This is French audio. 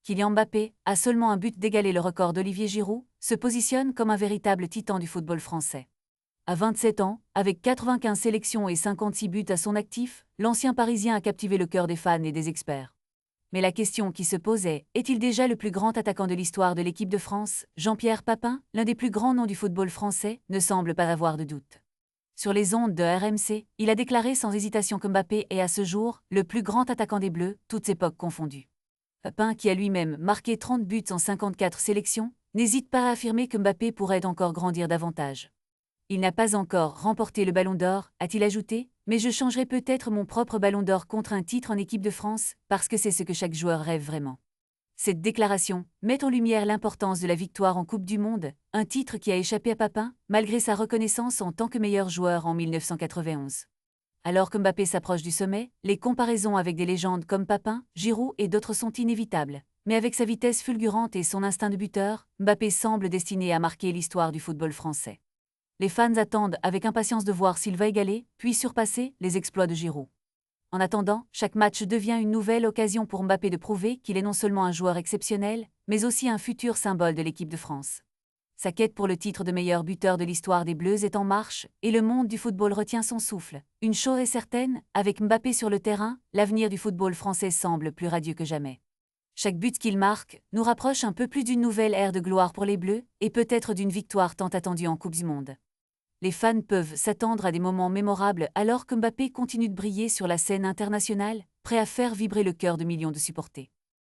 Kylian Mbappé, à seulement un but d'égaler le record d'Olivier Giroud, se positionne comme un véritable titan du football français. À 27 ans, avec 95 sélections et 56 buts à son actif, l'ancien Parisien a captivé le cœur des fans et des experts. Mais la question qui se posait, est-il déjà le plus grand attaquant de l'histoire de l'équipe de France? Jean-Pierre Papin, l'un des plus grands noms du football français, ne semble pas avoir de doute. Sur les ondes de RMC, il a déclaré sans hésitation que Mbappé est à ce jour le plus grand attaquant des Bleus, toutes époques confondues. Papin, qui a lui-même marqué 30 buts en 54 sélections, n'hésite pas à affirmer que Mbappé pourrait encore grandir davantage. Il n'a pas encore remporté le Ballon d'Or, a-t-il ajouté, mais je changerai peut-être mon propre Ballon d'Or contre un titre en équipe de France, parce que c'est ce que chaque joueur rêve vraiment. Cette déclaration met en lumière l'importance de la victoire en Coupe du Monde, un titre qui a échappé à Papin, malgré sa reconnaissance en tant que meilleur joueur en 1991. Alors que Mbappé s'approche du sommet, les comparaisons avec des légendes comme Papin, Giroud et d'autres sont inévitables. Mais avec sa vitesse fulgurante et son instinct de buteur, Mbappé semble destiné à marquer l'histoire du football français. Les fans attendent avec impatience de voir s'il va égaler, puis surpasser, les exploits de Giroud. En attendant, chaque match devient une nouvelle occasion pour Mbappé de prouver qu'il est non seulement un joueur exceptionnel, mais aussi un futur symbole de l'équipe de France. Sa quête pour le titre de meilleur buteur de l'histoire des Bleus est en marche, et le monde du football retient son souffle. Une chose est certaine, avec Mbappé sur le terrain, l'avenir du football français semble plus radieux que jamais. Chaque but qu'il marque nous rapproche un peu plus d'une nouvelle ère de gloire pour les Bleus, et peut-être d'une victoire tant attendue en Coupe du Monde. Les fans peuvent s'attendre à des moments mémorables alors que Mbappé continue de briller sur la scène internationale, prêt à faire vibrer le cœur de millions de supporters.